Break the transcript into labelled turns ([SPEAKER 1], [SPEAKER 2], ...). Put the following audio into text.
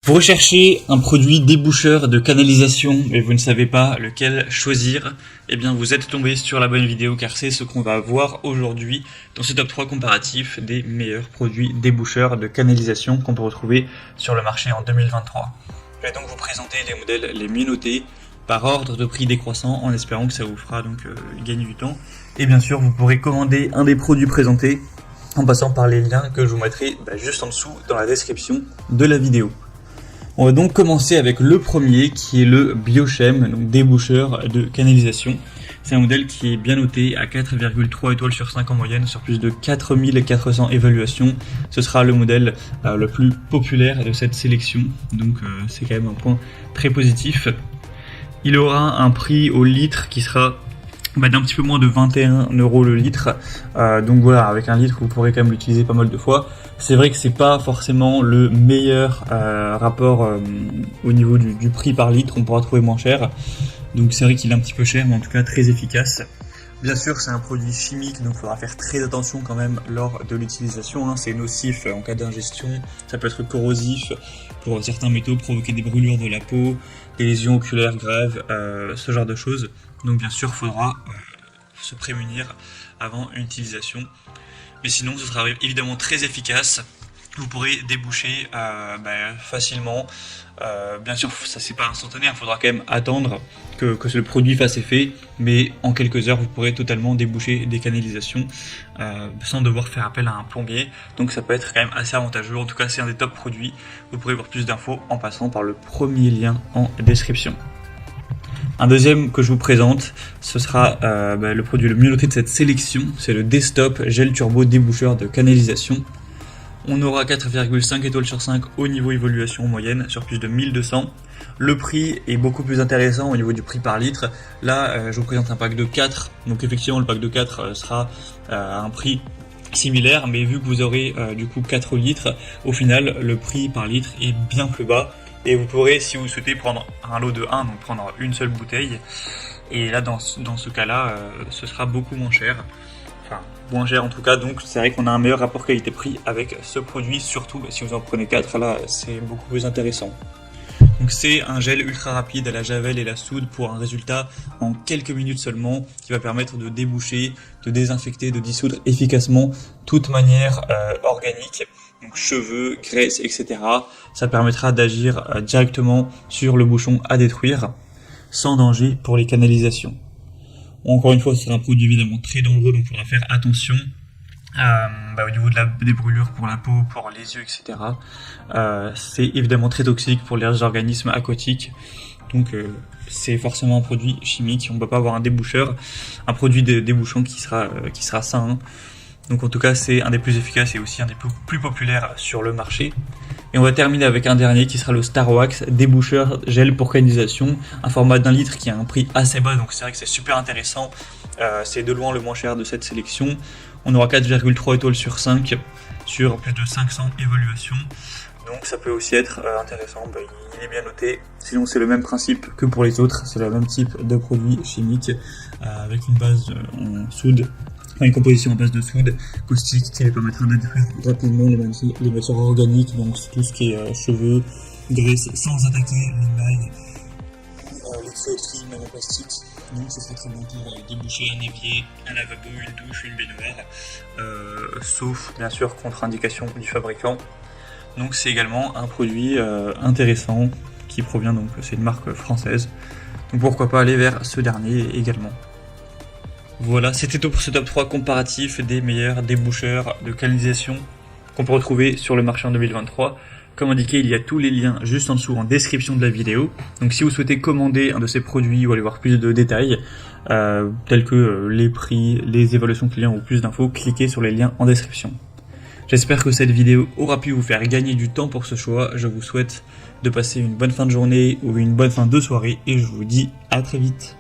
[SPEAKER 1] Vous recherchez un produit déboucheur de canalisation et vous ne savez pas lequel choisir, eh bien vous êtes tombé sur la bonne vidéo car c'est ce qu'on va voir aujourd'hui dans ce top 3 comparatif des meilleurs produits déboucheurs de canalisation qu'on peut retrouver sur le marché en 2023. Je vais donc vous présenter les modèles les mieux notés par ordre de prix décroissant en espérant que ça vous fera donc gagner du temps. Et bien sûr vous pourrez commander un des produits présentés en passant par les liens que je vous mettrai juste en dessous dans la description de la vidéo. On va donc commencer avec le premier qui est le Biochem, donc déboucheur de canalisation. C'est un modèle qui est bien noté à 4,3 étoiles sur 5 en moyenne sur plus de 4400 évaluations. Ce sera le modèle le plus populaire de cette sélection, donc c'est quand même un point très positif. Il aura un prix au litre qui sera d'un petit peu moins de 21 € le litre, donc voilà, avec un litre vous pourrez quand même l'utiliser pas mal de fois. C'est vrai que c'est pas forcément le meilleur rapport au niveau du prix par litre, on pourra trouver moins cher, donc c'est vrai qu'il est un petit peu cher mais en tout cas très efficace. Bien sûr c'est un produit chimique donc il faudra faire très attention quand même lors de l'utilisation, c'est nocif en cas d'ingestion, ça peut être corrosif pour certains métaux, provoquer des brûlures de la peau, des lésions oculaires graves, ce genre de choses. Donc bien sûr, il faudra se prémunir avant une utilisation. Mais sinon, ce sera évidemment très efficace. Vous pourrez déboucher facilement. Bien sûr, ça c'est pas instantané, il faudra quand même attendre que le produit fasse effet. Mais en quelques heures, vous pourrez totalement déboucher des canalisations sans devoir faire appel à un plombier. Donc ça peut être quand même assez avantageux. En tout cas, c'est un des top produits. Vous pourrez voir plus d'infos en passant par le premier lien en description. Un deuxième que je vous présente, ce sera le produit le mieux noté de cette sélection, c'est le Destop Gel Turbo Déboucheur de canalisation. On aura 4,5 étoiles sur 5 au niveau évaluation moyenne sur plus de 1200. Le prix est beaucoup plus intéressant au niveau du prix par litre. Là, je vous présente un pack de 4, donc effectivement le pack de 4 sera à un prix similaire, mais vu que vous aurez du coup 4 litres, au final le prix par litre est bien plus bas. Et vous pourrez, si vous souhaitez, prendre un lot de 1, donc prendre une seule bouteille. Et là, dans ce cas-là, ce sera beaucoup moins cher. Enfin, moins cher en tout cas, donc c'est vrai qu'on a un meilleur rapport qualité-prix avec ce produit, surtout si vous en prenez 4, là, c'est beaucoup plus intéressant. Donc c'est un gel ultra rapide à la javel et la soude pour un résultat en quelques minutes seulement, qui va permettre de déboucher, de désinfecter, de dissoudre efficacement toute manière organique. Donc cheveux, graisse, etc. Ça permettra d'agir directement sur le bouchon à détruire, sans danger pour les canalisations. Encore une fois, ce sera un produit évidemment très dangereux, donc il faudra faire attention au niveau des brûlures pour la peau, pour les yeux, etc. C'est évidemment très toxique pour les organismes aquatiques. Donc c'est forcément un produit chimique, on ne peut pas avoir un déboucheur, un produit débouchant qui sera sain. Donc en tout cas c'est un des plus efficaces et aussi un des plus populaires sur le marché. Et on va terminer avec un dernier qui sera le Star Wax déboucheur gel pour canalisation, un format d'1 litre qui a un prix assez bas, donc c'est vrai que c'est super intéressant, c'est de loin le moins cher de cette sélection. On aura 4,3 étoiles sur 5 sur plus de 500 évaluations, donc ça peut aussi être intéressant, il est bien noté. Sinon c'est le même principe que pour les autres, c'est le même type de produit chimique avec une base en soude. Une composition à base de soude caustique qui lui permettra de détruire rapidement les matières organiques, donc tout ce qui est cheveux, graisse, sans attaquer l'émail, les tuyauteries, même en plastique. Donc ce serait très bon pour déboucher un évier, un lavabo, une douche, une baignoire, sauf bien sûr contre indication du fabricant. Donc c'est également un produit intéressant qui provient, donc c'est une marque française. Donc pourquoi pas aller vers ce dernier également. Voilà, c'était tout pour ce top 3 comparatif des meilleurs déboucheurs de canalisation qu'on peut retrouver sur le marché en 2023. Comme indiqué, il y a tous les liens juste en dessous en description de la vidéo. Donc si vous souhaitez commander un de ces produits ou aller voir plus de détails, tels que les prix, les évaluations clients ou plus d'infos, cliquez sur les liens en description. J'espère que cette vidéo aura pu vous faire gagner du temps pour ce choix. Je vous souhaite de passer une bonne fin de journée ou une bonne fin de soirée et je vous dis à très vite.